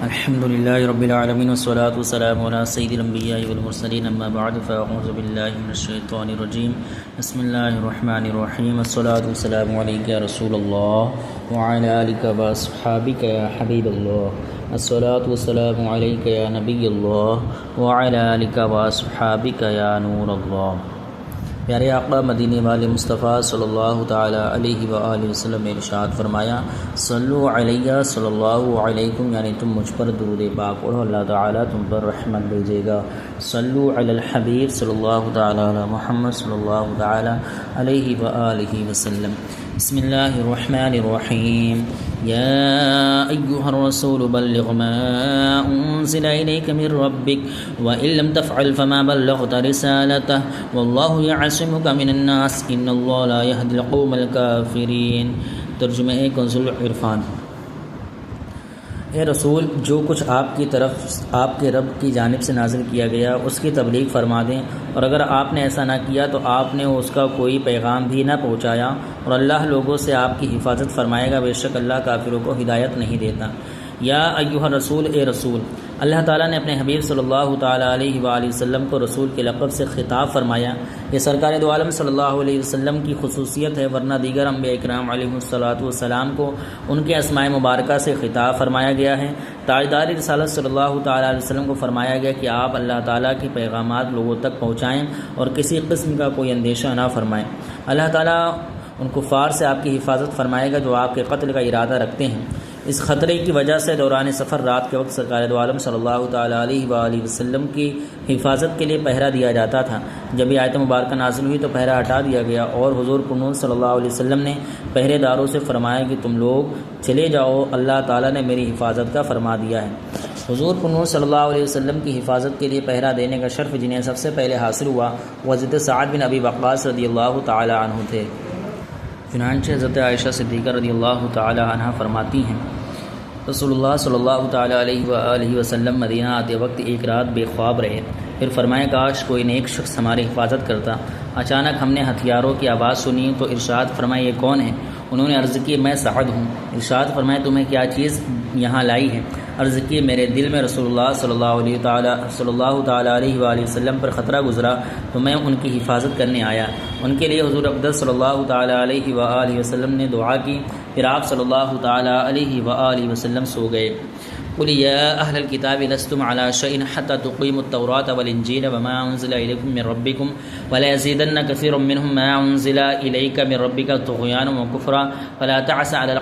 الحمد لله رب العالمين والصلاة والسلام على سيد الأنبياء والمرسلين أما بعد فأعوذ بالله من الشيطان الرجيم بسم الله الرحمن الرحيم الصلاة والسلام عليك يا رسول الله وعلى آلك وأصحابك يا حبيب الله الصلاة والسلام عليك يا نبي الله وعلى آلك وأصحابك يا نور الله. پیارے آقا مدینے والے مصطفیٰ صلی اللہ تعالیٰ علیہ وآلہ وسلم نے ارشاد فرمایا صلو علیہ صلی اللہ علیکم، یعنی تم مجھ پر درود پاک پڑھو، اللہ تعالیٰ تم پر رحمت بھیجے گا. صلو علی الحبیب صلی اللہ تعالیٰ علی محمد صلی اللہ تعالیٰ علیہ وآلہ وسلم. بسم اللہ الرحمن الرحیم. یا ایہا الرسول بلغ ما انزل الیک من ربک وان لم تفعل فما بلغت رسالته واللہ یعصمک من الناس ان اللہ لا یہدی القوم الکافرین. ترجمہ کنز العرفان. اے رسول، جو کچھ آپ کی طرف آپ کے رب کی جانب سے نازل کیا گیا اس کی تبلیغ فرما دیں، اور اگر آپ نے ایسا نہ کیا تو آپ نے اس کا کوئی پیغام بھی نہ پہنچایا، اور اللہ لوگوں سے آپ کی حفاظت فرمائے گا، بے شک اللہ کافروں کو ہدایت نہیں دیتا. یا ایھا الرسول، اے رسول. اللہ تعالیٰ نے اپنے حبیب صلی اللہ تعالیٰ علیہ وآلہ وسلم کو رسول کے لقب سے خطاب فرمایا. یہ سرکار دو عالم صلی اللہ علیہ وسلم کی خصوصیت ہے، ورنہ دیگر انبیاء اکرام علیہم الصلوۃ والسلام کو ان کے اسماء مبارکہ سے خطاب فرمایا گیا ہے. تاجدار رسالت صلی اللہ تعالیٰ علیہ وسلم کو فرمایا گیا کہ آپ اللہ تعالیٰ کے پیغامات لوگوں تک پہنچائیں اور کسی قسم کا کوئی اندیشہ نہ فرمائیں. اللہ تعالیٰ ان کفار سے آپ کی حفاظت فرمائے گا جو آپ کے قتل کا ارادہ رکھتے ہیں. اس خطرے کی وجہ سے دوران سفر رات کے وقت سرکار دو عالم صلی اللہ تعالیٰ علیہ وآلہ وسلم کی حفاظت کے لیے پہرا دیا جاتا تھا. جب یہ آیت مبارکہ نازل ہوئی تو پہرا ہٹا دیا گیا، اور حضور پرنور صلی اللہ علیہ وسلم نے پہرے داروں سے فرمایا کہ تم لوگ چلے جاؤ، اللہ تعالیٰ نے میری حفاظت کا فرما دیا ہے. حضور پرنور صلی اللہ علیہ وسلم کی حفاظت کے لیے پہرا دینے کا شرف جنہیں سب سے پہلے حاصل ہوا وہ حضرت سعد بن ابی وقاص رضی اللہ تعالیٰ عنہ تھے. چنانچہ حضرت عائشہ صدیقہ رضی اللہ تعالی عنہ فرماتی ہیں رسول اللہ صلی اللہ تعالی علیہ وآلہ وسلم مدینہ آتے وقت ایک رات بے خواب رہے، پھر فرمایا کاش کوئی نیک شخص ہماری حفاظت کرتا. اچانک ہم نے ہتھیاروں کی آواز سنی تو ارشاد فرمایا یہ کون ہے؟ انہوں نے عرض کی میں سعد ہوں. ارشاد فرمایا تمہیں کیا چیز یہاں لائی ہے؟ عرض کی میرے دل میں رسول اللہ صلی اللہ تعالی علیہ وآلہ وسلم پر خطرہ گزرا تو میں ان کی حفاظت کرنے آیا. ان کے لیے حضور اقدس صلی اللہ تعالی علیہ وآلہ وسلم نے دعا کی، پھر آپ صلی اللہ تعالی علیہ وآلہ وسلم سو گئے. قل یا اہل الکتاب لستم علی شیء حتی تقیموا التوراۃ والانجیل وما انزل الیکم من ربکم وليزیدن کثیر منهم ما انزل الیک من ربک طغیانا وکفرا فلا تعس علی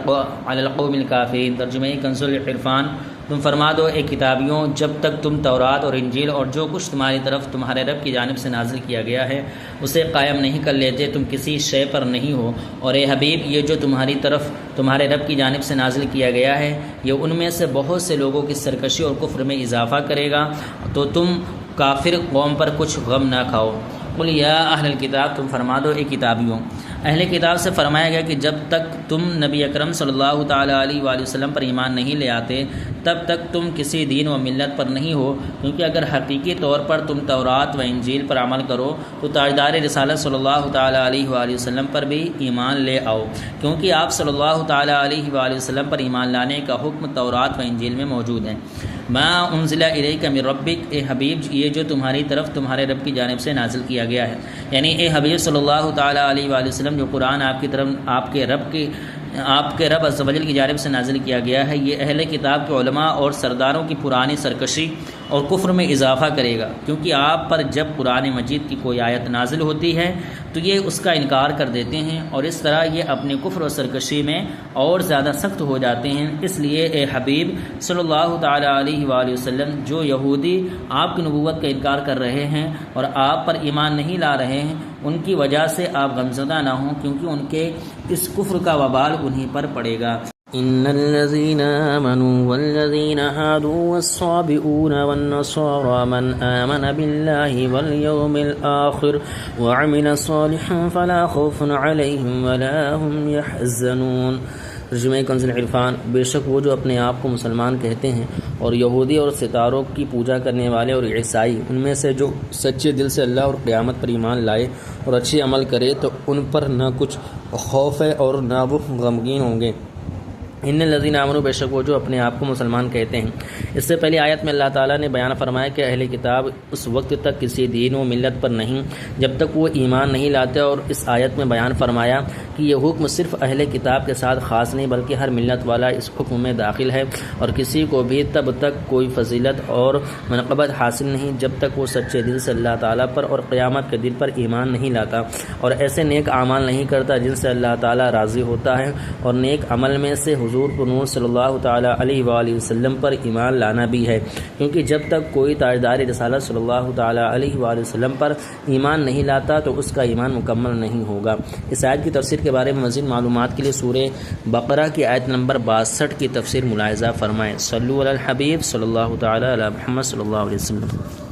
القوم الکافرین. ترجمہ کنز العرفان. تم فرما دو اے کتابیوں، جب تک تم تورات اور انجیل اور جو کچھ تمہاری طرف تمہارے رب کی جانب سے نازل کیا گیا ہے اسے قائم نہیں کر لیتے تم کسی شے پر نہیں ہو. اور اے حبیب، یہ جو تمہاری طرف تمہارے رب کی جانب سے نازل کیا گیا ہے یہ ان میں سے بہت سے لوگوں کی سرکشی اور کفر میں اضافہ کرے گا، تو تم کافر قوم پر کچھ غم نہ کھاؤ. قل یا اہل الکتاب، تم فرما دو اے کتابیوں. اہل کتاب سے فرمایا گیا کہ جب تک تم نبی اکرم صلی اللہ تعالیٰ علیہ وآلہ وسلم پر ایمان نہیں لے آتے تب تک تم کسی دین و ملت پر نہیں ہو، کیونکہ اگر حقیقی طور پر تم تورات و انجیل پر عمل کرو تو تاجدار رسالت صلی اللہ تعالیٰ علیہ وآلہ وسلم پر بھی ایمان لے آؤ، کیونکہ آپ صلی اللہ تعالیٰ علیہ وآلہ وسلم پر ایمان لانے کا حکم تورات و انجیل میں موجود ہے. ما انزل الیک من ربک، اے حبیب یہ جو تمہاری طرف تمہارے رب کی جانب سے نازل کیا گیا ہے، یعنی اے حبیب صلی اللہ تعالیٰ علیہ وآلہ وسلم جو قرآن آپ کی طرف آپ کے رب عز و جل کی جانب سے نازل کیا گیا ہے یہ اہل کتاب کے علماء اور سرداروں کی پرانی سرکشی اور کفر میں اضافہ کرے گا، کیونکہ آپ پر جب قرآن مجید کی کوئی آیت نازل ہوتی ہے تو یہ اس کا انکار کر دیتے ہیں اور اس طرح یہ اپنے کفر و سرکشی میں اور زیادہ سخت ہو جاتے ہیں. اس لیے اے حبیب صلی اللہ تعالی علیہ وآلہ وسلم جو یہودی آپ کی نبوت کا انکار کر رہے ہیں اور آپ پر ایمان نہیں لا رہے ہیں ان کی وجہ سے آپ غمزدہ نہ ہوں، کیونکہ ان کے اس کفر کا وبال انہی پر پڑے گا. ان الذين آمنوا والذين هادوا والصابئون والنصارى من آمن بالله واليوم الآخر وعمل صالحا فلا خوف عليهم ولا هم يحزنون. ترجمہ کنز العرفان. بے شک وہ جو اپنے آپ کو مسلمان کہتے ہیں اور یہودی اور ستاروں کی پوجا کرنے والے اور عیسائی ان میں سے جو سچے دل سے اللہ اور قیامت پر ایمان لائے اور اچھے عمل کرے تو ان پر نہ کچھ خوف ہے اور نہ وہ غمگین ہوں گے. ان الذین آمنوا، بے شک وہ جو اپنے آپ کو مسلمان کہتے ہیں۔ اس سے پہلی آیت میں اللہ تعالیٰ نے بیان فرمایا کہ اہل کتاب اس وقت تک کسی دین و ملت پر نہیں جب تک وہ ایمان نہیں لاتے، اور اس آیت میں بیان فرمایا کہ یہ حکم صرف اہل کتاب کے ساتھ خاص نہیں بلکہ ہر ملت والا اس حکم میں داخل ہے، اور کسی کو بھی تب تک کوئی فضیلت اور منقبت حاصل نہیں جب تک وہ سچے دل سے اللہ تعالیٰ پر اور قیامت کے دن پر ایمان نہیں لاتا، اور ایسے نیک اعمال نہیں کرتا جن سے اللہ تعالیٰ راضی ہوتا ہے۔ اور نیک عمل میں سے حضور نور صلی اللہ تعالیٰ علیہ وآلہ وسلم پر ایمان لانا بھی ہے، کیونکہ جب تک کوئی تاجدار رسالت صلی اللہ تعالیٰ علیہ وآلہ وسلم پر ایمان نہیں لاتا تو اس کا ایمان مکمل نہیں ہوگا۔ اس آیت کی تفسیر کے بارے میں مزید معلومات کے لیے سورہ بقرہ کی آیت نمبر 62 کی تفسیر ملاحظہ فرمائیں۔ صلو علی الحبیب صلی اللہ تعالیٰ علی محمد صلی اللہ علیہ وسلم۔